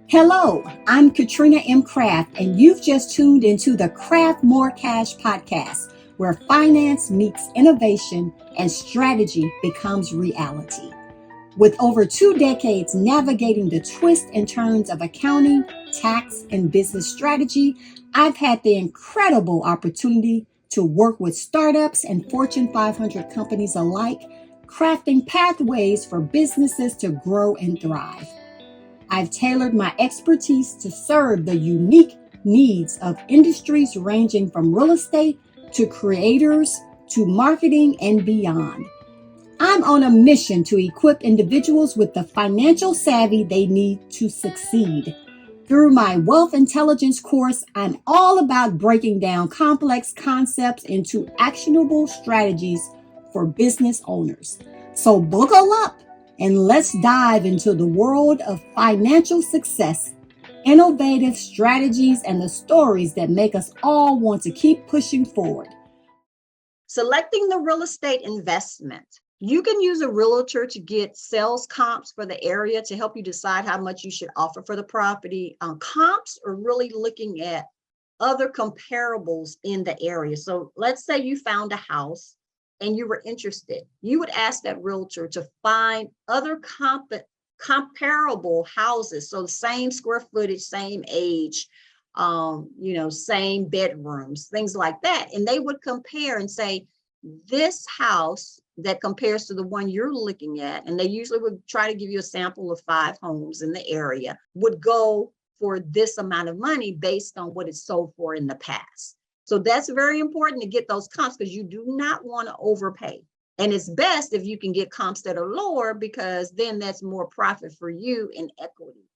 Hello, I'm Katrina M. Craft, and you've just tuned into the Craft More Cash podcast, where finance meets innovation and strategy becomes reality. With over 2 decades navigating the twists and turns of accounting, tax, and business strategy, I've had the incredible opportunity to work with startups and Fortune 500 companies alike, crafting pathways for businesses to grow and thrive. I've tailored my expertise to serve the unique needs of industries ranging from real estate to creators to marketing and beyond. I'm on a mission to equip individuals with the financial savvy they need to succeed. Through my Wealth Intelligence course, I'm all about breaking down complex concepts into actionable strategies for business owners. So buckle up and let's dive into the world of financial success, innovative strategies, and the stories that make us all want to keep pushing forward. Selecting the real estate investment. You can use a realtor to get sales comps for the area to help you decide how much you should offer for the property. Comps are really looking at other comparables in the area. So let's say you found a house and you were interested. You would ask that realtor to find other comparable houses. So the same square footage, same age, same bedrooms, things like that. And they would compare and say, this house that compares to the one you're looking at, and they usually would try to give you a sample of 5 homes in the area, would go for this amount of money based on what it's sold for in the past. So that's very important to get those comps because you do not want to overpay. And it's best if you can get comps that are lower because then that's more profit for you in equity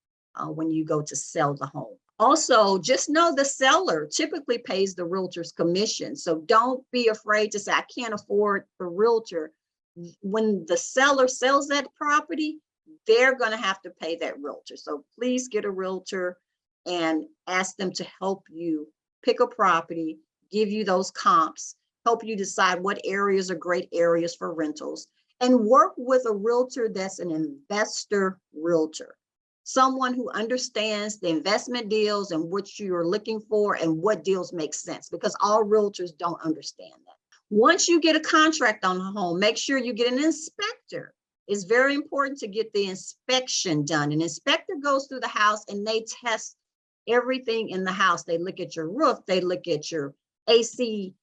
when you go to sell the home. Also, just know the seller typically pays the realtor's commission. So don't be afraid to say, I can't afford the realtor. When the seller sells that property, they're going to have to pay that realtor. So please get a realtor and ask them to help you pick a property, give you those comps, help you decide what areas are great areas for rentals, and work with a realtor that's an investor realtor. Someone who understands the investment deals and what you're looking for and what deals make sense, because all realtors don't understand that. Once you get a contract on a home, make sure you get an inspector. It's very important to get the inspection done. An inspector goes through the house and they test everything in the house. They look at your roof, they look at your AC,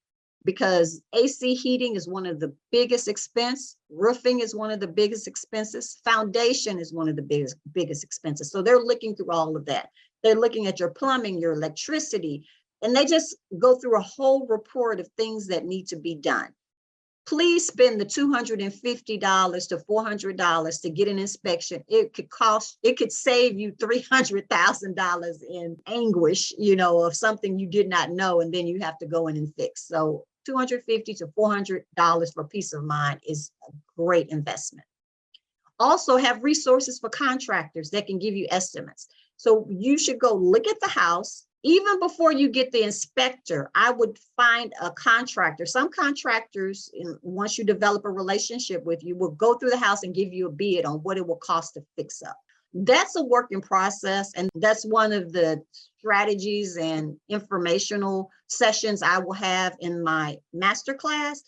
because AC heating is one of the biggest expense. Roofing is one of the biggest expenses. Foundation is one of the biggest expenses. So they're looking through all of that. They're looking at your plumbing, your electricity, and they just go through a whole report of things that need to be done. Please spend the $250 to $400 to get an inspection. It could save you $300,000 in anguish, of something you did not know, and then you have to go in and fix. So $250 to $400 for peace of mind is a great investment. Also have resources for contractors that can give you estimates. So you should go look at the house. Even before you get the inspector, I would find a contractor. Some contractors, once you develop a relationship with you, will go through the house and give you a bid on what it will cost to fix up. That's a work in process. And that's one of the strategies and informational sessions I will have in my masterclass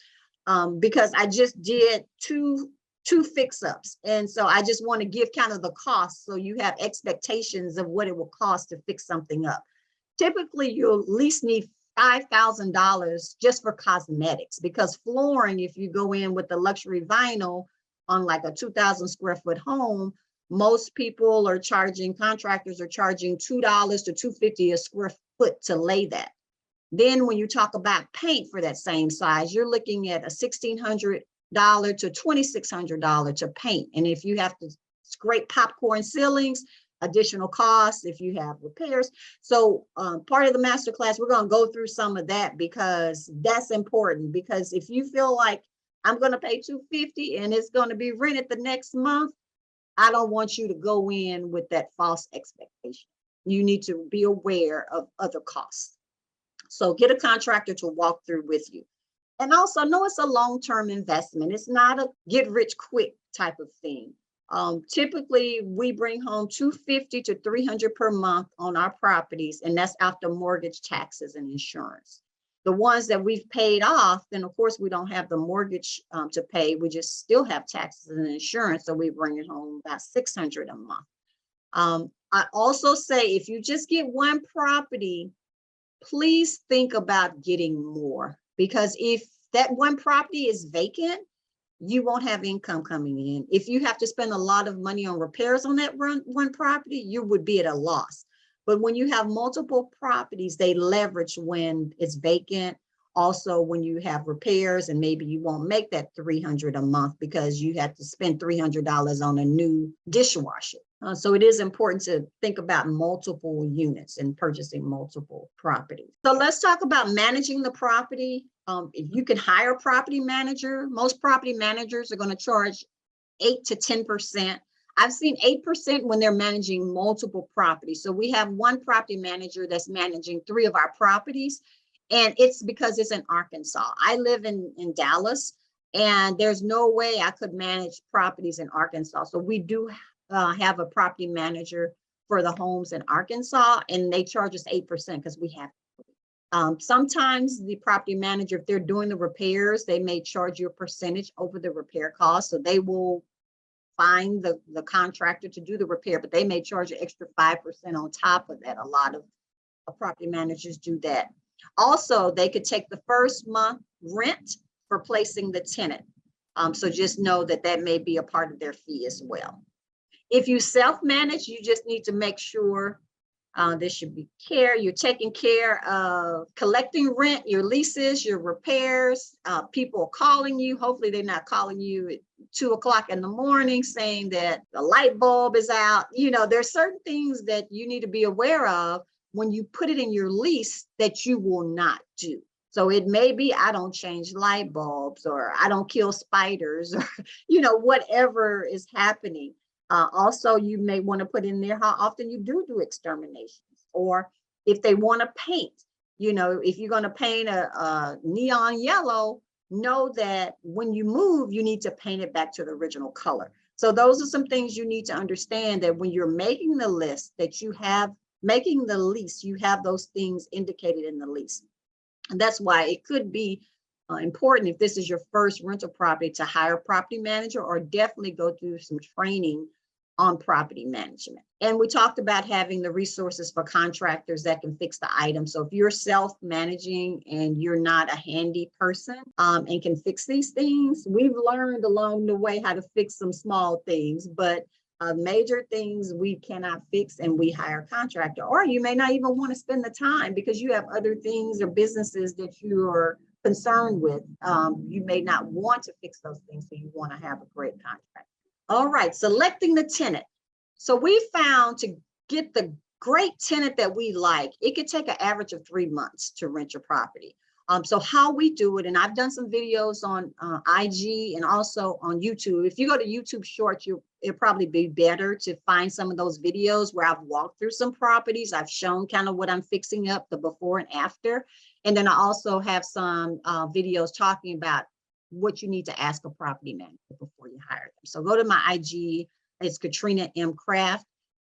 because I just did two fix-ups. And so I just want to give kind of the cost so you have expectations of what it will cost to fix something up. Typically, you'll at least need $5,000 just for cosmetics, because flooring, if you go in with the luxury vinyl on like a 2,000 square foot home, most people are charging, contractors are charging $2 to $2.50 a square foot to lay that. Then when you talk about paint for that same size, you're looking at a $1,600 to $2,600 to paint. And if you have to scrape popcorn ceilings, additional costs if you have repairs. So part of the masterclass, we're going to go through some of that because that's important. Because if you feel like I'm going to pay $250 and it's going to be rented the next month, I don't want you to go in with that false expectation. You need to be aware of other costs. So get a contractor to walk through with you. And also know it's a long-term investment. It's not a get rich quick type of thing. Typically, we bring home $250 to $300 per month on our properties, and that's after mortgage, taxes, and insurance. The ones that we've paid off, then of course we don't have the mortgage to pay. We just still have taxes and insurance, so we bring it home about $600 a month. I also say if you just get one property, please think about getting more, because if that one property is vacant, you won't have income coming in. If you have to spend a lot of money on repairs on that one property, you would be at a loss. But when you have multiple properties, they leverage when it's vacant. Also, when you have repairs, and maybe you won't make that $300 a month because you have to spend $300 on a new dishwasher. So it is important to think about multiple units and purchasing multiple properties. So let's talk about managing the property. If you can hire a property manager, most property managers are going to charge 8 to 10%. I've seen 8% when they're managing multiple properties. So we have one property manager that's managing 3 of our properties, and it's because it's in Arkansas. I live in Dallas, and there's no way I could manage properties in Arkansas. So we do have a property manager for the homes in Arkansas, and they charge us 8% because we have. Sometimes the property manager, if they're doing the repairs, they may charge you a percentage over the repair cost. So they will find the contractor to do the repair, but they may charge an extra 5% on top of that. A lot of property managers do that. Also, they could take the first month rent for placing the tenant. So just know that that may be a part of their fee as well. If you self-manage, you just need to make sure there should be care. You're taking care of collecting rent, your leases, your repairs. People are calling you. Hopefully they're not calling you at 2 o'clock in the morning saying that the light bulb is out. You know, there's certain things that you need to be aware of when you put it in your lease that you will not do. So it may be, I don't change light bulbs, or I don't kill spiders, or, you know, whatever is happening. Also, you may want to put in there how often you do exterminations, or if they want to paint, you know, if you're going to paint a neon yellow, know that when you move, you need to paint it back to the original color. So those are some things you need to understand, that when you're making the list, that you have making the lease, you have those things indicated in the lease. And that's why it could be important, if this is your first rental property, to hire a property manager, or definitely go through some training on property management. And we talked about having the resources for contractors that can fix the item. So if you're self-managing and you're not a handy person and can fix these things, we've learned along the way how to fix some small things, but major things we cannot fix, and we hire a contractor. Or you may not even want to spend the time because you have other things or businesses that you are concerned with. You may not want to fix those things, so you want to have a great contractor. All right, selecting the tenant. So we found to get the great tenant that we like, it could take an average of 3 months to rent your property. So how we do it, and I've done some videos on IG and also on YouTube. If you go to YouTube Shorts, it'll probably be better to find some of those videos where I've walked through some properties. I've shown kind of what I'm fixing up, the before and after. And then I also have some videos talking about what you need to ask a property manager before you hire them. So go to my IG, it's Katrina M. Craft,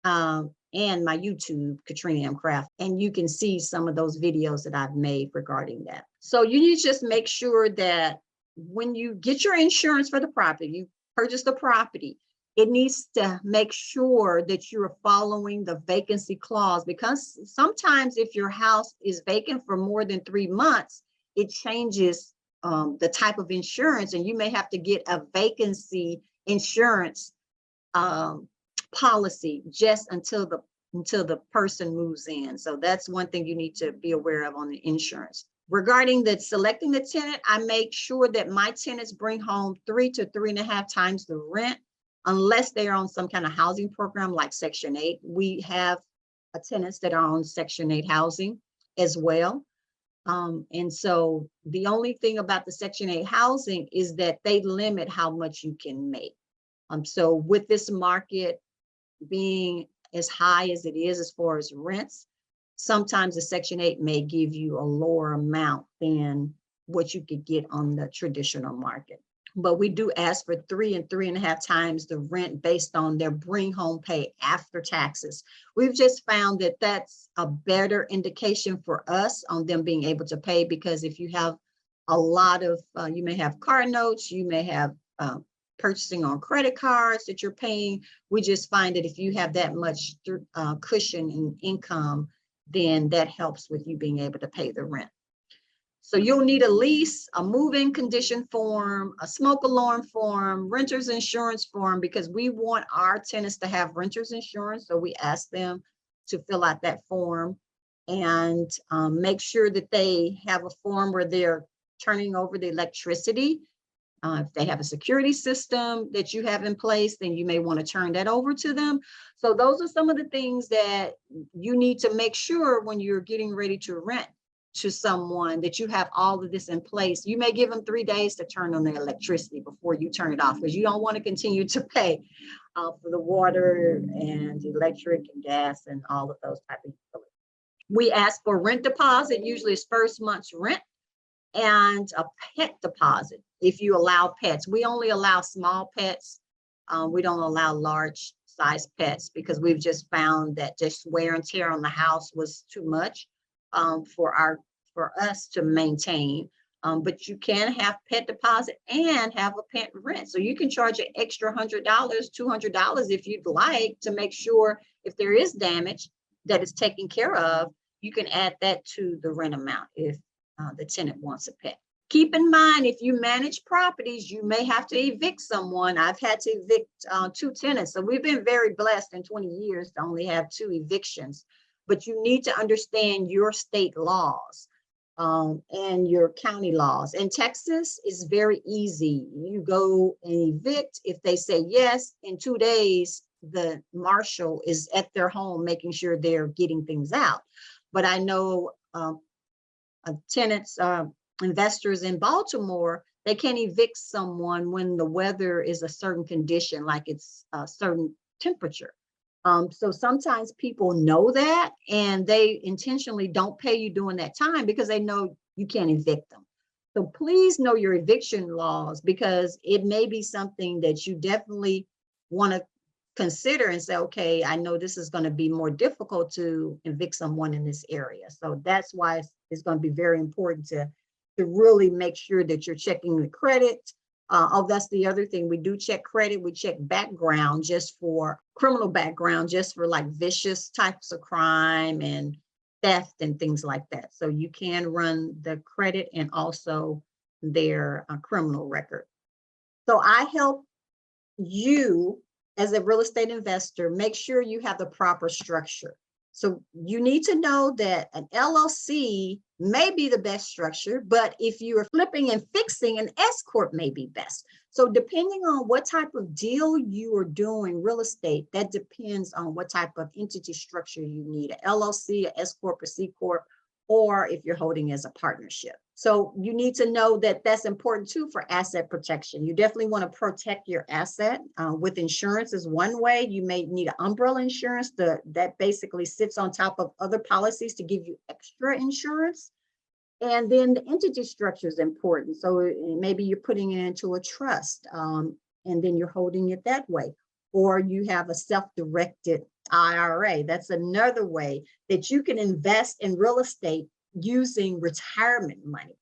and my YouTube, Katrina M. Craft, and you can see some of those videos that I've made regarding that. So you need to just make sure that when you get your insurance for the property, you purchase the property, it needs to make sure that you're following the vacancy clause, because sometimes if your house is vacant for more than 3 months, it changes the type of insurance, and you may have to get a vacancy insurance policy just until the person moves in. So that's one thing you need to be aware of on the insurance. Regarding the selecting the tenant, I make sure that my tenants bring home 3 to 3.5 times the rent, unless they're on some kind of housing program like Section 8. We have tenants that are on Section 8 housing as well. And so the only thing about the Section 8 housing is that they limit how much you can make. So with this market being as high as it is as far as rents, sometimes the Section 8 may give you a lower amount than what you could get on the traditional market. But we do ask for 3 and 3.5 times the rent based on their bring home pay after taxes. We've just found that that's a better indication for us on them being able to pay, because if you have a lot of, you may have car notes, you may have purchasing on credit cards that you're paying. We just find that if you have that much cushion in income, then that helps with you being able to pay the rent. So you'll need a lease, a move-in condition form, a smoke alarm form, renter's insurance form, because we want our tenants to have renter's insurance. So we ask them to fill out that form, and make sure that they have a form where they're turning over the electricity. If they have a security system that you have in place, then you may want to turn that over to them. So those are some of the things that you need to make sure when you're getting ready to rent to someone, that you have all of this in place. You may give them 3 days to turn on the electricity before you turn it off, because you don't want to continue to pay for the water and electric and gas and all of those type of utilities. We ask for rent deposit, usually it's first month's rent, and a pet deposit if you allow pets. We only allow small pets. We don't allow large size pets, because we've just found that just wear and tear on the house was too much for us to maintain. But you can have pet deposit and have a pet rent. So you can charge an extra $100, $200 if you'd like, to make sure if there is damage that is taken care of, you can add that to the rent amount if the tenant wants a pet. Keep in mind, if you manage properties, you may have to evict someone. I've had to evict 2 tenants. So we've been very blessed in 20 years to only have 2 evictions. But you need to understand your state laws and your county laws. In Texas, it's very easy. You go and evict. If they say yes, in 2 days, the marshal is at their home making sure they're getting things out. But I know tenants, investors in Baltimore, they can't evict someone when the weather is a certain condition, like it's a certain temperature. So sometimes people know that, and they intentionally don't pay you during that time because they know you can't evict them. So please know your eviction laws, because it may be something that you definitely want to consider and say, okay, I know this is going to be more difficult to evict someone in this area. So that's why it's going to be very important to really make sure that you're checking the credit. That's the other thing. We do check credit. We check background, just for criminal background, just for like vicious types of crime and theft and things like that. So you can run the credit and also their criminal record. So I help you as a real estate investor make sure you have the proper structure. So you need to know that an LLC may be the best structure, but if you are flipping and fixing, an S Corp may be best. So depending on what type of deal you are doing real estate, that depends on what type of entity structure you need, an LLC, a S Corp, a C Corp, or if you're holding as a partnership. So you need to know that that's important too for asset protection. You definitely want to protect your asset with insurance is one way. You may need an umbrella insurance that basically sits on top of other policies to give you extra insurance. And then the entity structure is important. So maybe you're putting it into a trust and then you're holding it that way. Or you have a self-directed IRA. That's another way that you can invest in real estate using retirement money.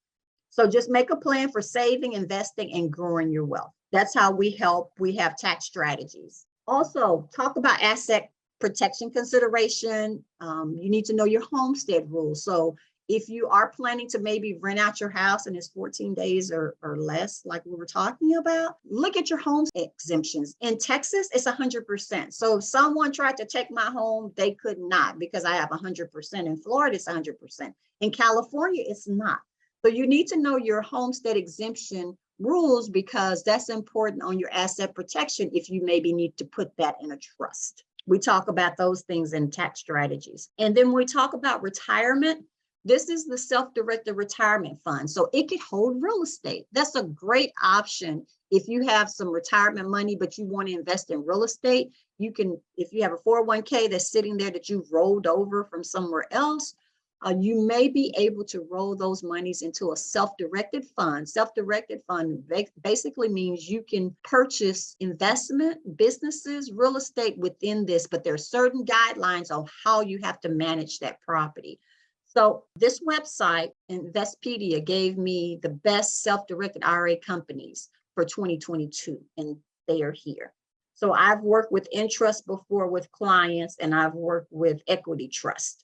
So just make a plan for saving, investing, and growing your wealth. That's how we help. We have tax strategies. Also, talk about asset protection consideration. You need to know your homestead rules. So if you are planning to maybe rent out your house and it's 14 days or less, like we were talking about, look at your home exemptions. In Texas, it's 100%. So if someone tried to take my home, they could not, because I have 100%. In Florida, it's 100%. In California, it's not. So you need to know your homestead exemption rules, because that's important on your asset protection if you maybe need to put that in a trust. We talk about those things in tax strategies. And then when we talk about retirement, this is the self-directed retirement fund. So it could hold real estate. That's a great option. If you have some retirement money, but you want to invest in real estate, you can, if you have a 401k that's sitting there that you've rolled over from somewhere else, You may be able to roll those monies into a self-directed fund. Self-directed fund basically means you can purchase investment, businesses, real estate within this, but there are certain guidelines on how you have to manage that property. So this website, Investpedia, gave me the best self-directed IRA companies for 2022, and they are here. So I've worked with Entrust before with clients, and I've worked with Equity Trust.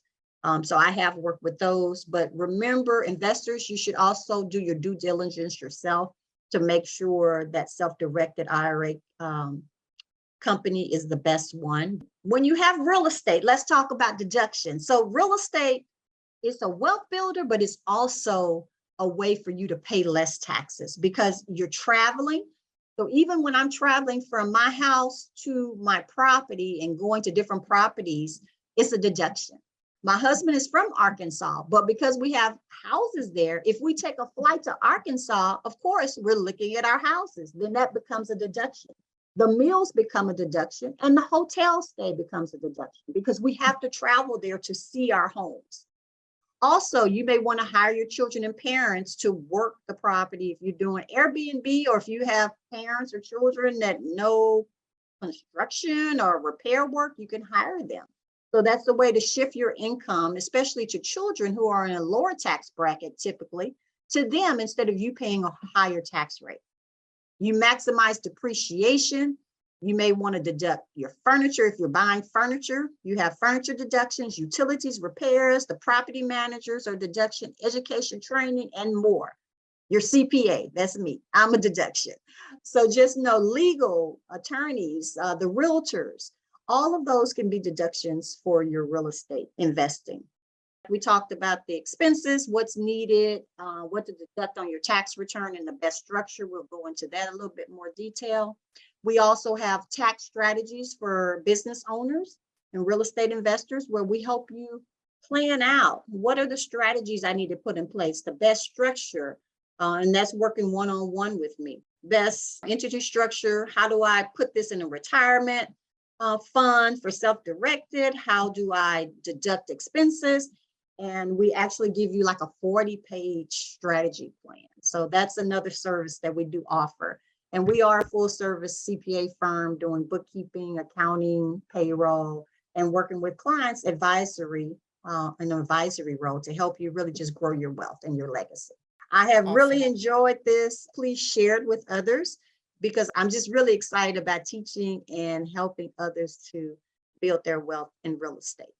So I have worked with those, but remember, investors, you should also do your due diligence yourself to make sure that self-directed IRA company is the best one. When you have real estate, let's talk about deductions. So real estate is a wealth builder, but it's also a way for you to pay less taxes because you're traveling. So even when I'm traveling from my house to my property and going to different properties, it's a deduction. My husband is from Arkansas, but because we have houses there, if we take a flight to Arkansas, of course, we're looking at our houses. Then that becomes a deduction. The meals become a deduction, and the hotel stay becomes a deduction because we have to travel there to see our homes. Also, you may want to hire your children and parents to work the property if you're doing Airbnb, or if you have parents or children that know construction or repair work, you can hire them. So that's the way to shift your income, especially to children who are in a lower tax bracket typically, to them instead of you paying a higher tax rate. You maximize depreciation. You may want to deduct your furniture. If you're buying furniture, you have furniture deductions, utilities, repairs, the property managers or deduction, education, training, and more. Your CPA, that's me, I'm a deduction. So just know legal, attorneys, the realtors, all of those can be deductions for your real estate investing. We talked about the expenses, what's needed, what to deduct on your tax return, and the best structure. We'll go into that a little bit more detail. We also have tax strategies for business owners and real estate investors, where we help you plan out what are the strategies I need to put in place, the best structure, and that's working one-on-one with me. Best entity structure, how do I put this in a retirement fund for self-directed? How do I deduct expenses? And we actually give you like a 40-page strategy plan. So that's another service that we do offer. And we are a full service CPA firm doing bookkeeping, accounting, payroll, and working with clients an advisory role to help you really just grow your wealth and your legacy. I have really enjoyed this. Please share it with others because I'm just really excited about teaching and helping others to build their wealth in real estate.